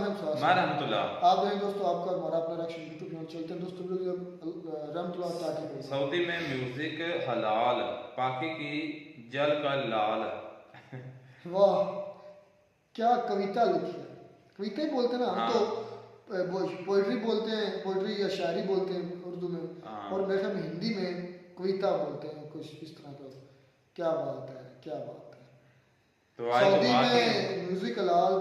रहमतुल्लाह। आप देखें दोस्तों, आपका हमारा अपना रिएक्शन यूट्यूब चैनल चलते हैं दोस्तों। रहमतुल्लाह ताकि भाई सऊदी में म्यूजिक हलाल, पाकि की जल का लाल। वाह, क्या कविता लिखी है। कविता ही बोलते हैं ना हम हाँ। तो, पोइट्री बोलते हैं, पोइट्री या शायरी बोलते हैं उर्दू में, हाँ। और मेरे ख्याल में हिंदी में कविता बोलते हैं कुछ इस तरह का। क्या बात है, क्या बात है। तो आज सऊदी वहाँ में की म्यूजिक लाल,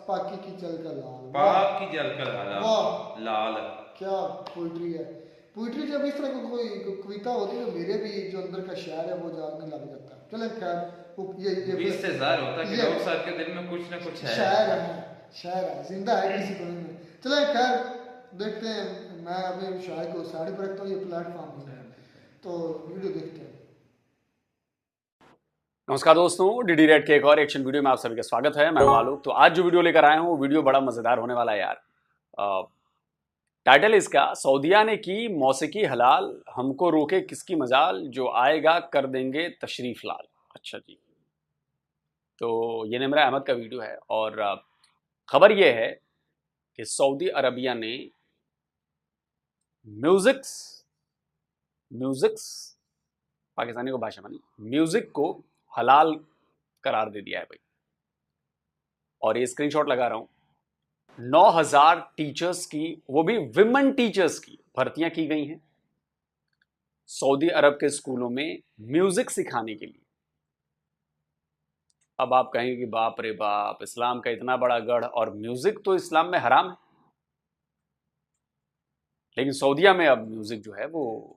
पाकि की जल का लाल। पाक की जल का वाह, लाल। क्या पोइट्री है। पोइट्री जब इस तरह की कोई कविता होती है तो मेरे भी जो अंदर का शायर है वो जागने लग जाता है। चले खैर, ये बीच से ज़ाहिर होता है कि लोग सबके दिल में कुछ ना कुछ है। शायर है, शायर है, जिंदा है किसी कोने में। चले खैर, देखते हैं। मैं अपने शायर को साड़ी पर रखता हूँ, ये प्लेटफॉर्म है, तो वीडियो देखते हैं। नमस्कार दोस्तों, डीडी रेड के एक और एक्शन वीडियो में आप सभी का स्वागत है। मैं हूं आलोक। तो आज जो वीडियो लेकर आया हूं, वीडियो बड़ा मजेदार होने वाला है यार। टाइटल इसका, सऊदिया ने की मौसीकी हलाल, हमको रोके किसकी मजाल, जो आएगा कर देंगे तशरीफ लाल। अच्छा जी, तो ये निमरा अहमद का वीडियो है और खबर ये है कि सऊदी अरबिया ने म्यूजिक्स पाकिस्तानी को भाषा मानी, म्यूजिक को हलाल करार दे दिया है भाई। और ये स्क्रीनशॉट लगा रहा हूं। 9,000 टीचर्स की, वो भी विमेन टीचर्स की भर्तियां की गई हैं सऊदी अरब के स्कूलों में म्यूजिक सिखाने के लिए। अब आप कहेंगे कि बाप रे बाप, इस्लाम का इतना बड़ा गढ़ और म्यूजिक तो इस्लाम में हराम है, लेकिन सऊदिया में अब म्यूजिक जो है वो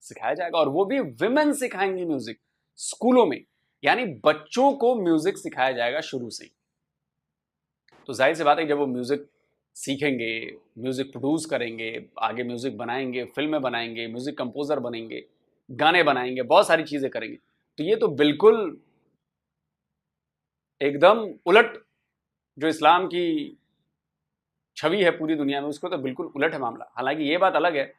सिखाया जाएगा, और वो भी विमेन सिखाएंगी म्यूजिक स्कूलों में। यानी बच्चों को म्यूजिक सिखाया जाएगा शुरू से ही। तो जाहिर सी बात है, जब वो म्यूजिक सीखेंगे, म्यूजिक प्रोड्यूस करेंगे, आगे म्यूजिक बनाएंगे, फिल्में बनाएंगे, म्यूजिक कंपोजर बनेंगे, गाने बनाएंगे, बहुत सारी चीजें करेंगे। तो ये तो बिल्कुल एकदम उलट जो इस्लाम की छवि है पूरी दुनिया में, उसको तो बिल्कुल उलट है मामला। हालांकि ये बात अलग है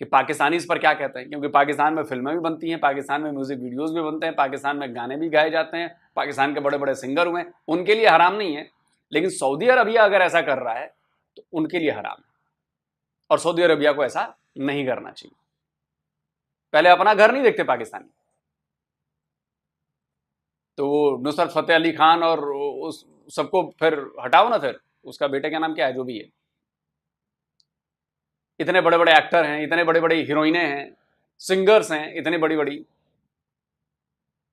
कि पाकिस्तानी इस पर क्या कहते हैं, क्योंकि पाकिस्तान में फिल्में भी बनती हैं, पाकिस्तान में म्यूजिक वीडियोस भी बनते हैं, पाकिस्तान में गाने भी गाए जाते हैं, पाकिस्तान के बड़े बड़े सिंगर हुए, उनके लिए हराम नहीं है। लेकिन सऊदी अरबिया अगर ऐसा कर रहा है तो उनके लिए हराम है, और सऊदी अरबिया को ऐसा नहीं करना चाहिए। पहले अपना घर नहीं देखते पाकिस्तानी, तो वो नुसरत फतेह अली खान और उस सबको फिर हटाओ ना, फिर उसका बेटे का नाम क्या है, जो भी है, इतने बड़े बड़े एक्टर हैं, इतने बड़े बड़े हीरोइनें हैं, सिंगर्स हैं इतनी बड़ी बड़ी,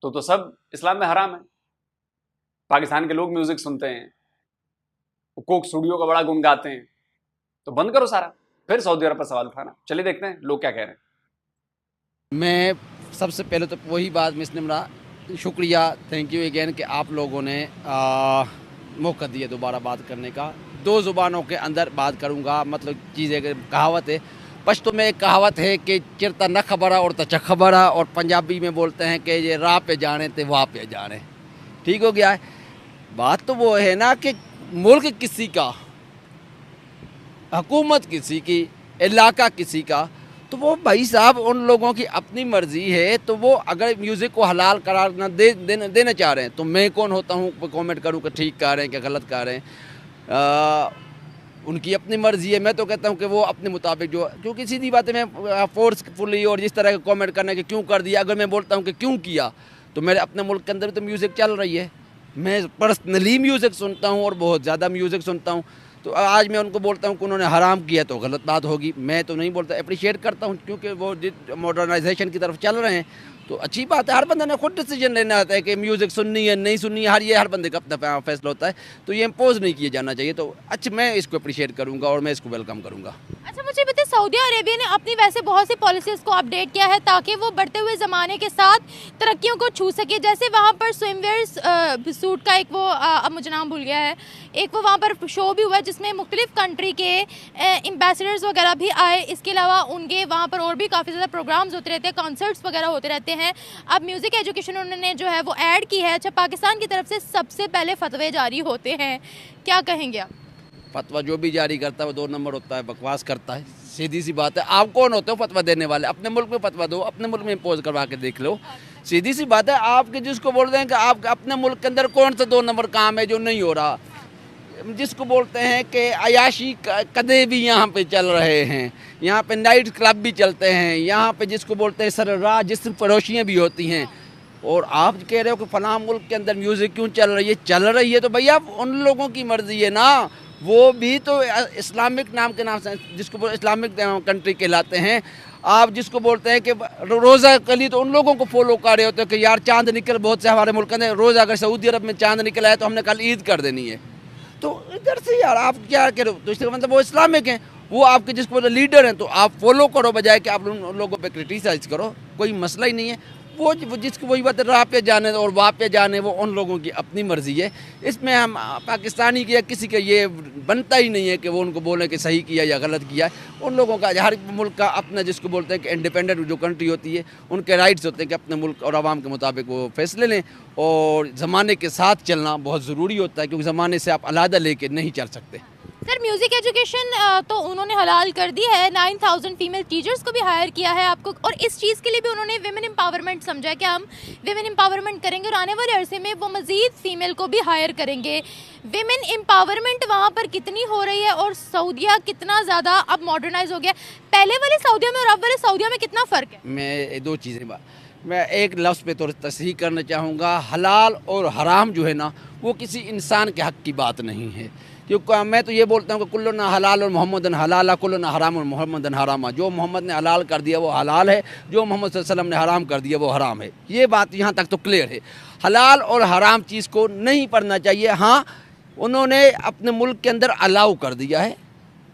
तो सब इस्लाम में हराम है। पाकिस्तान के लोग म्यूजिक सुनते हैं, कोक स्टूडियो का बड़ा गुण गाते हैं, तो बंद करो सारा, फिर सऊदी अरब पर सवाल उठाना। चलिए देखते हैं लोग क्या कह रहे हैं। मैं सबसे पहले तो वही बात मिस निमरा, शुक्रिया, थैंक यू अगेन कि आप लोगों ने मौका दिया दोबारा बात करने का। 2 ज़ुबानों के अंदर बात करूँगा, मतलब चीज़ें, कहावत है पश्तो में, एक कहावत है कि चिरता न खबरा और तचा खबरा, और पंजाबी में बोलते हैं कि ये राह पे जाने ते वाह पे जाने। ठीक हो गया है। बात तो वो है ना कि मुल्क किसी का, हुकूमत किसी की, इलाका किसी का, तो वो भाई साहब उन लोगों की अपनी मर्जी है। तो वो अगर म्यूज़िक को हलाल करार न देना चाह रहे हैं, तो मैं कौन होता हूँ कमेंट करूँ कि ठीक कर रहे हैं कि गलत कर रहे हैं। उनकी अपनी मर्जी है। मैं तो कहता हूँ कि वो अपने मुताबिक जो, क्योंकि सीधी बात है, मैं फोर्सफुली और जिस तरह का कमेंट करने के क्यों कर दिया, अगर मैं बोलता हूँ कि क्यों किया, तो मेरे अपने मुल्क के अंदर तो म्यूज़िक चल रही है। मैं पर्सनली म्यूज़िक सुनता हूँ और बहुत ज़्यादा म्यूज़िक सुनता हूँ। तो आज मैं उनको बोलता हूँ कि उन्होंने हराम किया तो गलत बात होगी। मैं तो नहीं बोलता, अप्रिशिएट करता हूँ, क्योंकि वो मॉडर्नाइजेशन की तरफ चल रहे हैं तो अच्छी बात है। हर बंदे ने खुद डिसीजन लेना होता है कि म्यूज़िक सुननी है नहीं सुननी है, हर बंदे का अपना फैसला होता है। तो ये इम्पोज नहीं किया जाना चाहिए। तो अच्छा, मैं इसको अप्रिशिएट करूँगा और मैं इसको वेलकम करूँगा। अच्छा, मुझे बताइए, सऊदी अरेबिया ने अपनी वैसे बहुत सी पॉलिसीज़ को अपडेट किया है ताकि वो बढ़ते हुए ज़माने के साथ तरक्कियों को छू सके। जैसे वहाँ पर स्विमवेयर सूट का एक वो अब मुझे नाम भूल गया है, एक वो वहाँ पर शो भी हुआ है जिसमें मुख्तलिफ कंट्री के एम्बेसडर्स वगैरह भी आए। इसके अलावा उनके वहाँ पर और भी काफ़ी ज़्यादा प्रोग्राम्स होते रहते हैं, कॉन्सर्ट्स वगैरह होते रहते हैं। अब म्यूज़िक एजुकेशन उन्होंने जो है वो ऐड की है। अच्छा, पाकिस्तान की तरफ से सबसे पहले फतवे जारी होते हैं, क्या कहेंगे आप? फतवा जो भी जारी करता है वो 2 नंबर होता है, बकवास करता है, सीधी सी बात है। आप कौन होते हो फतवा देने वाले? अपने मुल्क में फतवा दो, अपने मुल्क में इम्पोज करवा के देख लो, सीधी सी बात है। आपके जिसको बोल रहे हैं कि आप अपने मुल्क के अंदर कौन सा 2 नंबर काम है जो नहीं हो रहा, जिसको बोलते हैं कि अयाशी कदे भी यहाँ पे चल रहे हैं, यहाँ पे नाइट क्लब भी चलते हैं, यहाँ पे जिसको बोलते हैं सरराज जिसम फरोशियाँ भी होती हैं। और आप कह रहे हो कि फलां मुल्क के अंदर म्यूज़िक क्यों चल रही है तो भैया उन लोगों की मर्ज़ी है ना, वो भी तो इस्लामिक नाम के नाम से जिसको इस्लामिक कंट्री कहलाते हैं। आप जिसको बोलते हैं कि रोज़ा कली तो उन लोगों को फॉलो कर रहे होते हैं कि यार चांद निकल, बहुत से हमारे मुल्क में रोज़ा अगर सऊदी अरब में चांद निकल आए तो हमने कल ईद कर देनी है। तो इधर से यार आप क्या कह रहे हो, तो इसका मतलब वो इस्लामिक हैं, वो आपके जिसको बोलते लीडर हैं, तो आप फॉलो करो बजाय कि आप उन लोगों पे क्रिटिसाइज़ करो, कोई मसला ही नहीं है। वो जिसको वही बात है, राह पे जाने और वहाँ पे जाने, वो उन लोगों की अपनी मर्ज़ी है। इसमें हम पाकिस्तानी की या किसी का ये बनता ही नहीं है कि वो उनको बोलें कि सही किया या गलत किया है। उन लोगों का हर मुल्क का अपना जिसको बोलते हैं कि इंडिपेंडेंट जो कंट्री होती है, उनके राइट्स होते हैं कि अपने मुल्क और आवाम के मुताबिक वो फैसले लें। और ज़माने के साथ चलना बहुत ज़रूरी होता है, क्योंकि ज़माने से आप अलहदा लेके नहीं चल सकते। सर म्यूज़िक एजुकेशन तो उन्होंने हलाल कर दी है, 9000 फीमेल टीचर्स को भी हायर किया है आपको, और इस चीज़ के लिए भी उन्होंने विमेन एम्पावरमेंट समझा है कि हम विमेन एम्पावरमेंट करेंगे और आने वाले अरसे में वो मज़ीद फीमेल को भी हायर करेंगे। विमेन एम्पावरमेंट वहाँ पर कितनी हो रही है और सऊदिया कितना ज़्यादा अब मॉडर्नाइज हो गया, पहले वाले सऊदिया में और अब वाले सऊदिया में कितना फ़र्क है? मैं दो चीज़ें मैं एक लफ्ज़ पे तो तस्हीह करना चाहूँगा। हलाल और हराम जो है ना, वो किसी इंसान के हक़ की बात नहीं है, क्योंकि मैं तो ये बोलता हूँ कि कुल्लुना हलाल और मोहम्मदन हलाला कुल्लुना हराम और मोहम्मदन हरामा। जो मोहम्मद ने हलाल कर दिया वो हलाल है, जो मोहम्मद सल्लल्लाहु अलैहि वसल्लम ने हराम कर दिया वो हराम है। ये बात यहाँ तक तो क्लियर है। हलाल और हराम चीज़ को नहीं पढ़ना चाहिए। हाँ, उन्होंने अपने मुल्क के अंदर अलाउ कर दिया है,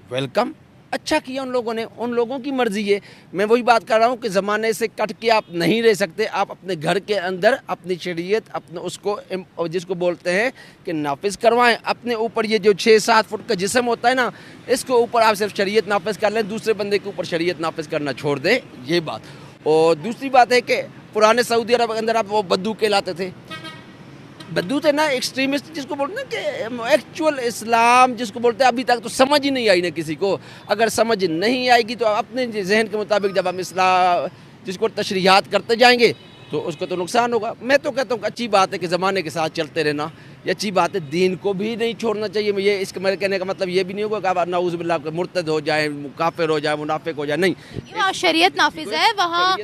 वेलकम, अच्छा किया उन लोगों ने, उन लोगों की मर्ज़ी है। मैं वही बात कर रहा हूँ कि ज़माने से कट के आप नहीं रह सकते। आप अपने घर के अंदर अपनी शरीयत अपने उसको जिसको बोलते हैं कि नाफिज करवाएं। अपने ऊपर ये जो 6-7 फुट का जिस्म होता है ना, इसके ऊपर आप सिर्फ शरीयत नाफिज कर लें, दूसरे बंदे के ऊपर शरीयत नाफिज करना छोड़ दें, ये बात। और दूसरी बात है कि पुराने सऊदी अरब के अंदर आप वो बद्दू कहलाते थे, बद्दू थे ना, एक्सट्रीमिस्ट जिसको बोलते हैं कि एक्चुअल इस्लाम जिसको बोलते हैं, अभी तक तो समझ ही नहीं आई ना किसी को। अगर समझ नहीं आएगी तो अपने जहन के मुताबिक जब हम इस्लाम जिसको तशरीहात करते जाएंगे तो उसको तो नुकसान होगा। मैं तो कहता हूँ अच्छी बात है कि ज़माने के साथ चलते रहना, ये अच्छी बात है। दीन को भी नहीं छोड़ना चाहिए। मैं ये इसका मेरे कहने का मतलब ये भी नहीं होगा कि आप नाउज़ बिल्लाह मुर्तद हो जाए, काफिर हो जाए, मुनाफिक हो जाए, नहीं। वहाँ शरीयत नाफिज है, वहाँ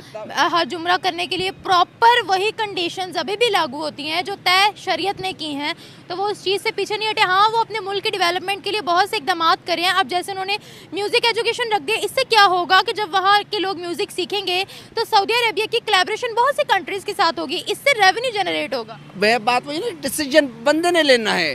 हज उम्रा करने के लिए प्रॉपर वही कंडीशंस अभी भी लागू होती हैं जो तय शरीयत ने की हैं, तो वो उस चीज़ से पीछे नहीं हटे। हाँ, वो अपने मुल्क के डेवलपमेंट के लिए बहुत से इकदाम कर रहे हैं। अब जैसे उन्होंने म्यूज़िक एजुकेशन रख दिया, इससे क्या होगा कि जब वहाँ के लोग म्यूज़िक सीखेंगे तो सऊदी अरेबिया की कोलैबोरेशन बहुत सी कंट्रीज़ के साथ होगी, इससे रेवेन्यू जनरेट होगा। वह बात वही ना, डिसीजन बंदे ने लेना है,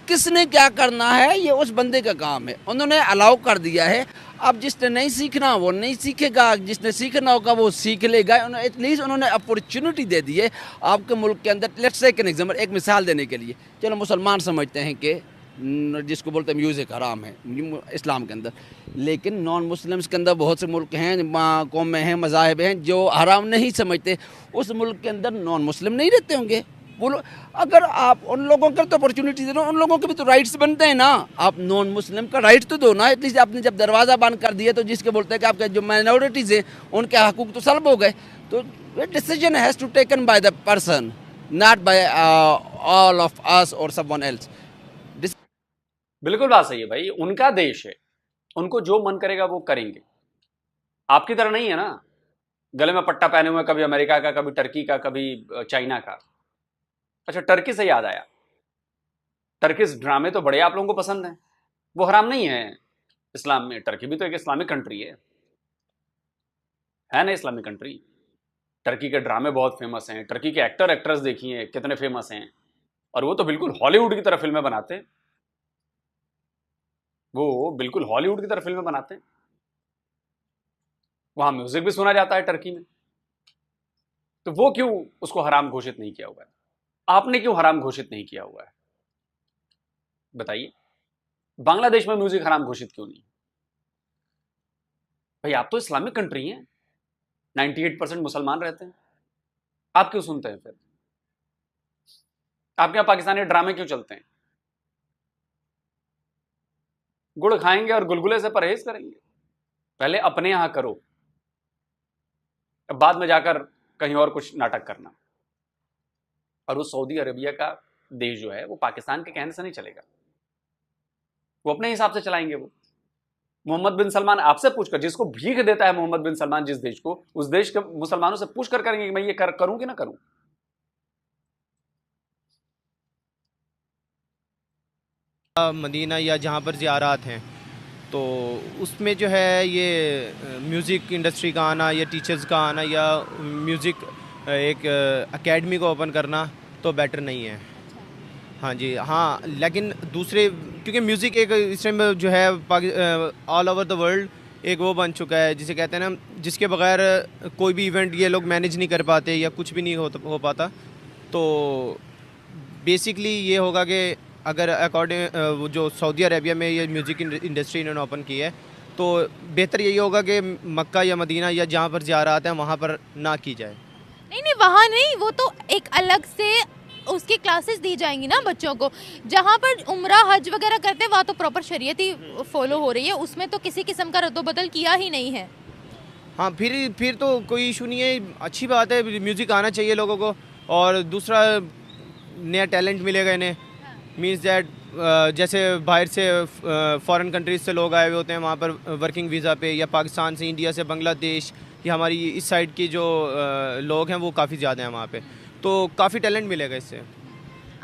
किसने क्या करना है ये उस बंदे का काम है। उन्होंने अलाउ कर दिया है, अब जिसने नहीं सीखना वो नहीं सीखेगा, जिसने सीखना होगा वो सीख लेगा। एटलीस्ट उन्होंने अपॉर्चुनिटी दे दी है आपके मुल्क के अंदर। लेट्स से एन एग्जाम्पल, एक मिसाल देने के लिए, चलो मुसलमान समझते हैं कि जिसको बोलते हैं म्यूज़िक हराम है इस्लाम के अंदर, लेकिन नॉन मुस्लिम्स के अंदर बहुत से मुल्क हैं, कौमें हैं, मज़ाहिब हैं जो हराम नहीं समझते। उस मुल्क के अंदर नॉन मुस्लिम नहीं रहते होंगे, बोलो अगर आप उन लोगों को तो अपॉर्चुनिटी दे दो, उन लोगों के भी तो राइट्स बनते हैं ना। आप नॉन मुस्लिम का राइट तो दो ना। एटलीस्ट आपने जब दरवाज़ा बंद कर दिया तो जिसके बोलते हैं कि आपके जो माइनॉरिटीज़ हैं उनके हकूक़ तो सल्ब हो गए। तो decision has to taken by the person, not by all of us और समवन एल्स। बिल्कुल बात सही है भाई, उनका देश है, उनको जो मन करेगा वो करेंगे। आपकी तरह नहीं है ना, गले में पट्टा पहने हुए, कभी अमेरिका का, कभी टर्की का, कभी चाइना का। अच्छा, टर्की से याद आया, टर्किश ड्रामे तो बड़े आप लोगों को पसंद हैं, वो हराम नहीं है इस्लाम में। टर्की भी तो एक इस्लामिक कंट्री है ना, इस्लामिक कंट्री। टर्की के ड्रामे बहुत फेमस हैं, टर्की के एक्टर एक्ट्रेस देखिए कितने फेमस हैं, और वो तो बिल्कुल हॉलीवुड की तरह फिल्में बनाते हैं, वो बिल्कुल हॉलीवुड की तरह फिल्में बनाते हैं। वहां म्यूजिक भी सुना जाता है टर्की में, तो वो क्यों उसको हराम घोषित नहीं किया हुआ है? आपने क्यों हराम घोषित नहीं किया हुआ है बताइए? बांग्लादेश में म्यूजिक हराम घोषित क्यों नहीं? भाई आप तो इस्लामिक कंट्री हैं, 98% मुसलमान रहते हैं, आप क्यों सुनते हैं? फिर आपके यहां पाकिस्तानी ड्रामे क्यों चलते हैं? गुड़ खाएंगे और गुलगुले से परहेज करेंगे। पहले अपने यहां करो, बाद में जाकर कहीं और कुछ नाटक करना। और वो सऊदी अरेबिया का देश जो है वो पाकिस्तान के कहने से नहीं चलेगा। वो अपने हिसाब से चलाएंगे। वो मोहम्मद बिन सलमान आपसे पूछकर, जिसको भीख देता है मोहम्मद बिन सलमान जिस देश को, उस देश के मुसलमानों से पूछकर करेंगे कि मैं ये करूं कि ना करूं। मदीना या जहाँ पर ज़ियारात हैं, तो उसमें जो है ये म्यूज़िक इंडस्ट्री का आना या टीचर्स का आना या म्यूज़िक एक एकेडमी को ओपन करना तो बेटर नहीं है। हाँ जी, हाँ, लेकिन दूसरे, क्योंकि म्यूज़िक एक इस टाइम जो है ऑल ओवर द वर्ल्ड एक वो बन चुका है जिसे कहते हैं ना, जिसके बगैर कोई भी इवेंट ये लोग मैनेज नहीं कर पाते या कुछ भी नहीं हो पाता। तो बेसिकली ये होगा कि अगर अकॉर्डिंग जो सऊदी अरेबिया में ये म्यूज़िक इंडस्ट्री इन्होंने ओपन की है, तो बेहतर यही होगा कि मक्का या मदीना या जहाँ पर ज़ियारात हैं वहाँ पर ना की जाए। नहीं नहीं, वहाँ नहीं, वो तो एक अलग से उसकी क्लासेस दी जाएंगी ना बच्चों को। जहाँ पर उम्रा हज वगैरह करते हैं वहाँ तो प्रॉपर शरीयत ही फॉलो हो रही है, उसमें तो किसी किस्म का रद्दोबदल किया ही नहीं है। हाँ, फिर तो कोई इशू नहीं है, अच्छी बात है, म्यूज़िक आना चाहिए लोगों को। और दूसरा, नया टैलेंट मिलेगा इन्हें। मीन्स दैट जैसे बाहर से फॉरेन कंट्रीज से लोग आए हुए होते हैं वहाँ पर वर्किंग वीज़ा पे, या पाकिस्तान से, इंडिया से, बांग्लादेश या हमारी इस साइड की जो लोग हैं वो काफ़ी ज़्यादा हैं वहाँ पे, तो काफ़ी टैलेंट मिलेगा इससे।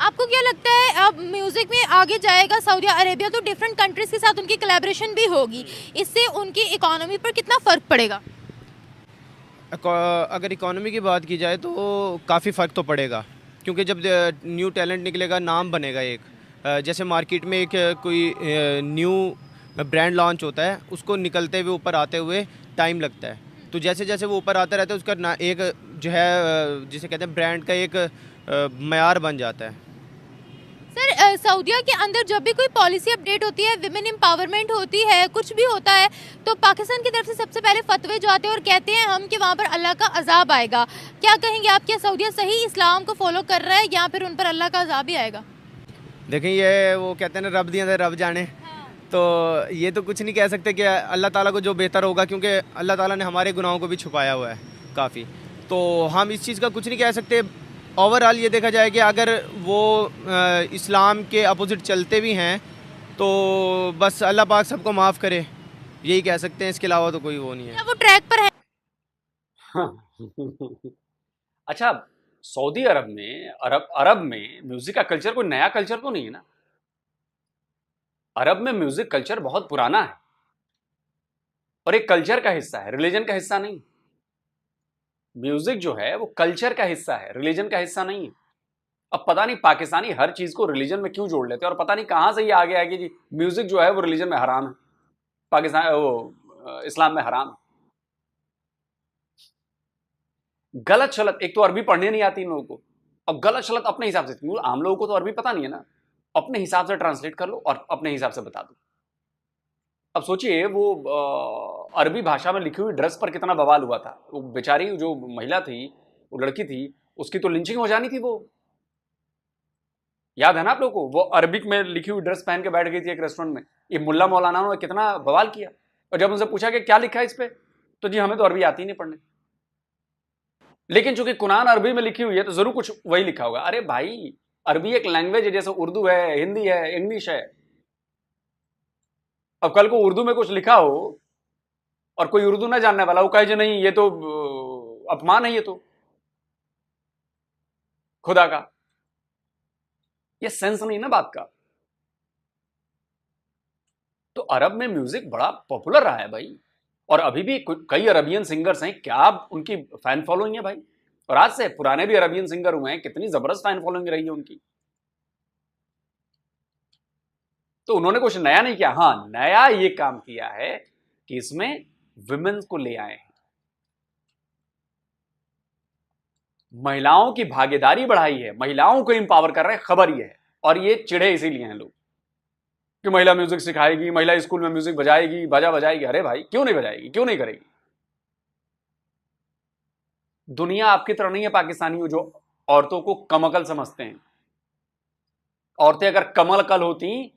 आपको क्या लगता है अब म्यूज़िक में आगे जाएगा सऊदी अरेबिया, तो डिफरेंट कंट्रीज़ के साथ उनकी कोलैबोरेशन भी होगी, इससे उनकी इकोनॉमी पर कितना फ़र्क पड़ेगा? अगर इकोनॉमी की बात की जाए तो काफ़ी फ़र्क तो पड़ेगा, क्योंकि जब न्यू टैलेंट निकलेगा, नाम बनेगा एक। जैसे मार्केट में एक कोई न्यू ब्रांड लॉन्च होता है, उसको निकलते हुए ऊपर आते हुए टाइम लगता है। तो जैसे जैसे वो ऊपर आता रहता है, उसका ना एक जो है जिसे कहते हैं ब्रांड का एक मयार बन जाता है। सर, सऊदीया के अंदर जब भी कोई पॉलिसी अपडेट होती है, विमेन एम्पावरमेंट होती है, कुछ भी होता है, तो पाकिस्तान की तरफ से सबसे पहले फतवे जो आते हैं और कहते हैं हम कि वहाँ पर अल्लाह का अजाब आएगा। क्या कहेंगे आप, क्या सऊदीया सही इस्लाम को फॉलो कर रहा है या फिर उन पर अल्लाह का अजाब ही आएगा? देखें, ये वो कहते हैं ना, रब दिया रब जाने। तो ये तो कुछ नहीं कह सकते कि अल्लाह ताला को जो बेहतर होगा, क्योंकि अल्लाह ताला ने हमारे गुनाहों को भी छुपाया हुआ है काफ़ी। तो हम इस चीज़ का कुछ नहीं कह सकते। ओवरऑल ये देखा जाए कि अगर वो इस्लाम के अपोजिट चलते भी हैं तो बस अल्लाह पाक सबको माफ़ करे, यही कह सकते हैं, इसके अलावा तो कोई वो नहीं है। क्या वो ट्रैक पर है? अच्छा, सऊदी अरब में अरब में म्यूजिक का कल्चर कोई नया कल्चर तो नहीं है ना। अरब में म्यूजिक कल्चर बहुत पुराना है और एक कल्चर का हिस्सा है, रिलीजन का हिस्सा नहीं। म्यूजिक जो है वो कल्चर का हिस्सा है, रिलीजन का हिस्सा नहीं है। अब पता नहीं पाकिस्तानी हर चीज को रिलीजन में क्यों जोड़ लेते हैं, और पता नहीं कहां से ये आ गया है कि जी म्यूजिक जो है वो रिलीजन में हराम है, पाकिस्तान वो इस्लाम में हराम है। गलत शलत, एक तो अरबी पढ़ने नहीं आती इन लोगों को, और गलत शलत अपने हिसाब से, आम लोगों को तो अरबी पता नहीं है ना, अपने हिसाब से ट्रांसलेट कर लो और अपने हिसाब से बता दो। अब सोचिए वो अरबी भाषा में लिखी हुई ड्रेस पर कितना बवाल हुआ था। वो बेचारी जो महिला थी, वो लड़की थी, उसकी तो लिंचिंग हो जानी थी। वो याद है ना आप लोगों को, वो अरबिक में लिखी हुई ड्रेस पहन के बैठ गई थी एक रेस्टोरेंट में। ये मुल्ला मौलाना ने कितना बवाल किया, और जब उनसे पूछा कि क्या लिखा है इस पे, तो जी हमें तो अरबी आती नहीं पढ़ने, लेकिन चूंकि कुरान अरबी में लिखी हुई है तो जरूर कुछ वही लिखा होगा। अरे भाई, अरबी एक लैंग्वेज है, जैसे उर्दू है, हिंदी है, इंग्लिश है। अब कल को उर्दू में कुछ लिखा हो और कोई उर्दू ना जानने वाला वो कहे जो नहीं ये तो अपमान है, ये तो खुदा का, ये सेंस नहीं ना बात का। तो अरब में म्यूजिक बड़ा पॉपुलर रहा है भाई, और अभी भी कई अरबियन सिंगर्स हैं, क्या उनकी फैन फॉलोइंग है भाई। और आज से पुराने भी अरबियन सिंगर हुए हैं, कितनी जबरदस्त फैन फॉलोइंग रही है उनकी। तो उन्होंने कुछ नया नहीं किया, हाँ नया ये काम किया है कि इसमें विमेन्स को ले आए हैं, महिलाओं की भागीदारी बढ़ाई है, महिलाओं को इंपावर कर रहे हैं। खबर ये है, और ये चिढ़े इसीलिए हैं लोग कि महिला म्यूजिक सिखाएगी, महिला स्कूल में म्यूजिक बजाएगी, बाजा बजाएगी। अरे भाई क्यों नहीं बजाएगी, क्यों नहीं करेगी? दुनिया आपकी तरह नहीं है पाकिस्तानियों जो औरतों को कमअकल समझते हैं। औरतें अगर कमल अकल होती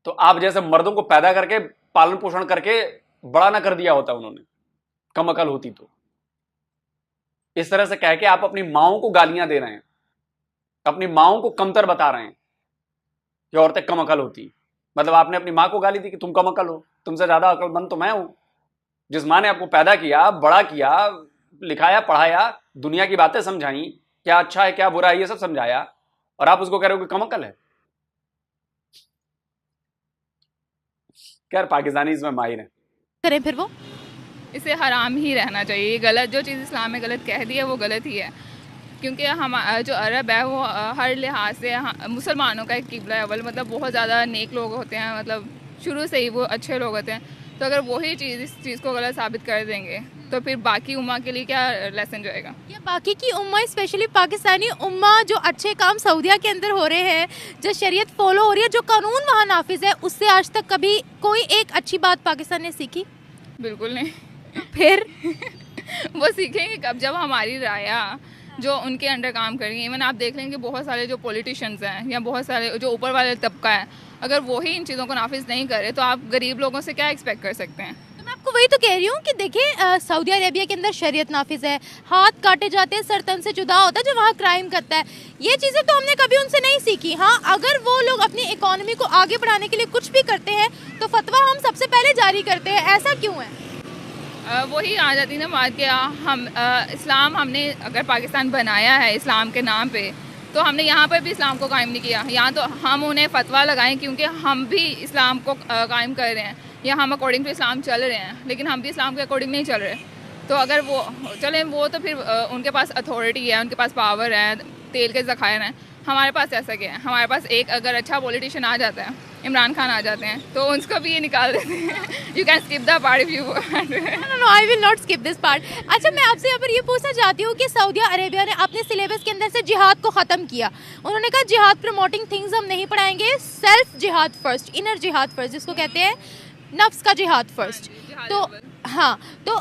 तो आप जैसे मर्दों को पैदा करके पालन पोषण करके बड़ा ना कर दिया होता उन्होंने, कम अकल होती तो। इस तरह से कह के आप अपनी माओं को गालियां दे रहे हैं, अपनी माओं को कमतर बता रहे हैं कि औरतें कम अकल होती। मतलब आपने अपनी माँ को गाली दी कि तुम कम अकल हो, तुमसे ज्यादा अकलमंद तो मैं हूं। जिस माँ ने आपको पैदा किया, बड़ा किया, लिखाया, पढ़ाया, दुनिया की बातें समझाई, क्या अच्छा है क्या बुरा है ये सब समझाया, और आप उसको कह रहे हो कि कम अकल है। खैर पाकिस्तानी इसमें माहिर है। करें फिर वो? इसे हराम ही रहना चाहिए। ये गलत, जो चीज़ इस्लाम में गलत कह दी है वो गलत ही है, क्योंकि हम जो अरब है वो हर लिहाज से मुसलमानों का एक किबला अव्वल, मतलब बहुत ज़्यादा नेक लोग होते हैं, मतलब शुरू से ही वो अच्छे लोग होते हैं। तो अगर वही चीज़ इस चीज़ को गलत साबित कर देंगे तो फिर बाकी उम्मा के लिए क्या लेसन जाएगा? या बाकी की उम्मा, स्पेशली पाकिस्तानी उम्मा, जो अच्छे काम सऊदीया के अंदर हो रहे हैं, जो शरीयत फॉलो हो रही है, जो कानून वहाँ नाफिज है, उससे आज तक कभी कोई एक अच्छी बात पाकिस्तान ने सीखी? बिल्कुल नहीं। फिर वो सीखेंगे कब? जब हमारी राया जो उनके अंडर काम करेंगे। इवन आप देख लेंगे बहुत सारे जो पॉलिटिशियंस हैं या बहुत सारे जो ऊपर वाले तबका है, अगर वही इन चीज़ों को नाफिज नहीं करे तो आप गरीब लोगों से क्या एक्सपेक्ट कर सकते हैं? तो मैं आपको वही तो कह रही हूँ कि देखिए, सऊदी अरेबिया के अंदर शरीयत नाफिज है, हाथ काटे जाते हैं, सर तन से जुदा होता है जो वहाँ क्राइम करता है। ये चीज़ें तो हमने कभी उनसे नहीं सीखी। हाँ, अगर वो लोग अपनी इकोनॉमी को आगे बढ़ाने के लिए कुछ भी करते हैं तो फतवा हम सबसे पहले जारी करते हैं। ऐसा क्यों है? वही आ जाती ना बात कि हम इस्लाम, हमने अगर पाकिस्तान बनाया है इस्लाम के नाम पे, तो हमने यहाँ पर भी इस्लाम को कायम नहीं किया। यहाँ तो हम उन्हें फतवा लगाएं क्योंकि हम भी इस्लाम को कायम कर रहे हैं, या हम अकॉर्डिंग टू इस्लाम चल रहे हैं, लेकिन हम भी इस्लाम के अकॉर्डिंग नहीं चल रहे। तो अगर वो चलें, वो तो फिर उनके पास अथॉरिटी है, उनके पास पावर है, तेल के ज़खायर हैं। हमारे पास ऐसा क्या है? हमारे पास एक अगर अच्छा पॉलिटिशियन आ जाता है, इमरान खान आ जाते हैं, तो उसको भी ये निकाल देते हैं। You can skip the part if you want. No, I will not skip this part. अच्छा, मैं आपसे यहाँ पर ये पूछना चाहती हूँ कि सऊदी अरेबिया ने अपने सिलेबस के अंदर से जिहाद को ख़त्म किया। उन्होंने कहा जिहाद प्रमोटिंग थिंग्स हम नहीं पढ़ाएंगे, सेल्फ जिहाद फर्स्ट, इनर जिहाद फर्स्ट, जिसको कहते हैं नफ्स का जिहाद फर्स्ट। तो हाँ, तो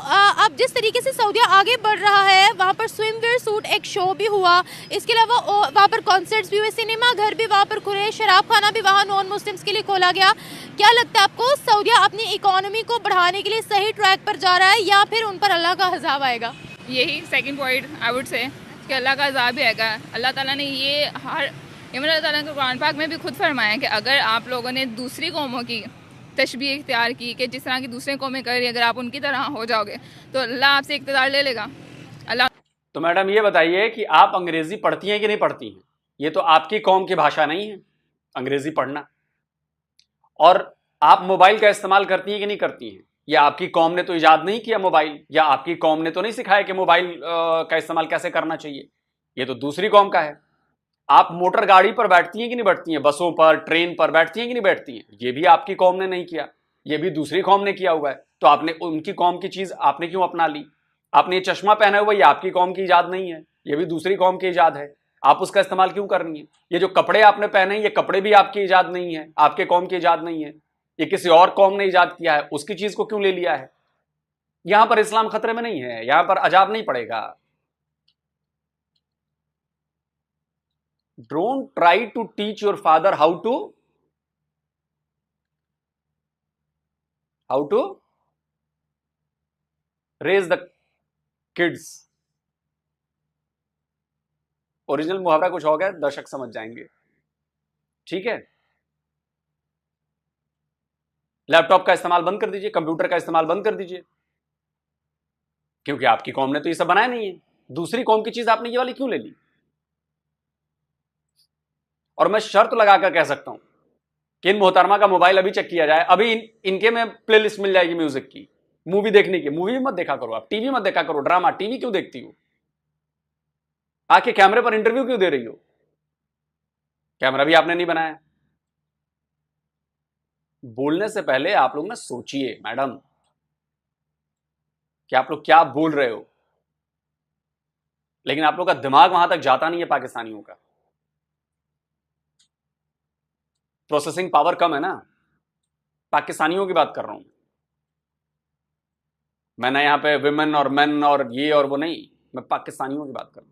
अब जिस तरीके से सऊदीया आगे बढ़ रहा है, वहाँ पर स्विमवेयर सूट एक शो भी हुआ, इसके अलावा वहाँ पर कॉन्सर्ट्स भी हुए, सिनेमा घर भी वहाँ पर खुले, शराब खाना भी वहाँ नॉन मुस्लिम्स के लिए खोला गया। क्या लगता है आपको, सऊदीया अपनी इकोनॉमी को बढ़ाने के लिए सही ट्रैक पर जा रहा है या फिर उन पर अल्लाह का अज़ाब आएगा? यही second point I would say, कि अल्लाह का अज़ाब भी आएगा। अल्लाह ताला ने ये अल्लाह ताला ने कुरान पाक में भी खुद फरमाया कि अगर आप लोगों ने दूसरी कौमों की तशबीह इख्तियार की कि जिस तरह की दूसरे कौमें कर रही, अगर आप उनकी तरह हो जाओगे तो अल्लाह आपसे इक़्तिदार ले लेगा। अल्लाह। तो मैडम ये बताइए कि आप अंग्रेजी पढ़ती हैं कि नहीं पढ़ती हैं? ये तो आपकी कौम की भाषा नहीं है अंग्रेजी पढ़ना। और आप मोबाइल का इस्तेमाल करती हैं कि नहीं करती हैं? या आपकी कौम ने तो इजाद नहीं किया मोबाइल, या आपकी कौम ने तो नहीं सिखाया कि मोबाइल का इस्तेमाल कैसे करना चाहिए। ये तो दूसरी कौम का है। आप मोटर गाड़ी पर बैठती हैं कि नहीं बैठती हैं, बसों पर, ट्रेन पर बैठती हैं कि नहीं बैठती हैं? ये भी आपकी कौम ने नहीं किया, ये भी दूसरी कौम ने किया हुआ है। तो आपने उनकी कौम की चीज आपने क्यों अपना ली? आपने ये चश्मा पहना हुआ, ये आपकी कौम की इजाद नहीं है, ये भी दूसरी कौम की इजाद है। आप उसका इस्तेमाल क्यों कर रही हैं? ये जो कपड़े आपने पहने हैं, ये कपड़े भी आपकी इजाद नहीं है, आपके कौम की इजाद नहीं है, ये किसी और कौम ने इजाद किया है, उसकी चीज को क्यों ले लिया है? यहां पर इस्लाम खतरे में नहीं है, यहां पर अजाब नहीं पड़ेगा। Don't try to teach your father how to raise the kids। Original मुहावरा कुछ हो गया, दर्शक समझ जाएंगे, ठीक है। लैपटॉप का इस्तेमाल बंद कर दीजिए, कंप्यूटर का इस्तेमाल बंद कर दीजिए, क्योंकि आपकी कौम ने तो ये सब बनाया नहीं है। दूसरी कौम की चीज आपने ये वाली क्यों ले ली? और मैं शर्त लगाकर कह सकता हूं कि इन मोहतरमा का मोबाइल अभी चेक किया जाए, अभी इनके में प्लेलिस्ट मिल जाएगी म्यूजिक की, मूवी देखने की। मूवी मत देखा करो आप, टीवी मत देखा करो, ड्रामा। टीवी क्यों देखती हो? आके कैमरे पर इंटरव्यू क्यों दे रही हो? कैमरा भी आपने नहीं बनाया। बोलने से पहले आप लोग ना सोचिए मैडम कि आप लोग क्या बोल रहे हो। लेकिन आप लोग का दिमाग वहां तक जाता नहीं है पाकिस्तानियों का। प्रोसेसिंग पावर कम है ना। पाकिस्तानियों की बात कर रहा हूं मैं ना, यहां पे विमेन और मेन और ये और वो नहीं, मैं पाकिस्तानियों की बात कर रहा हूं।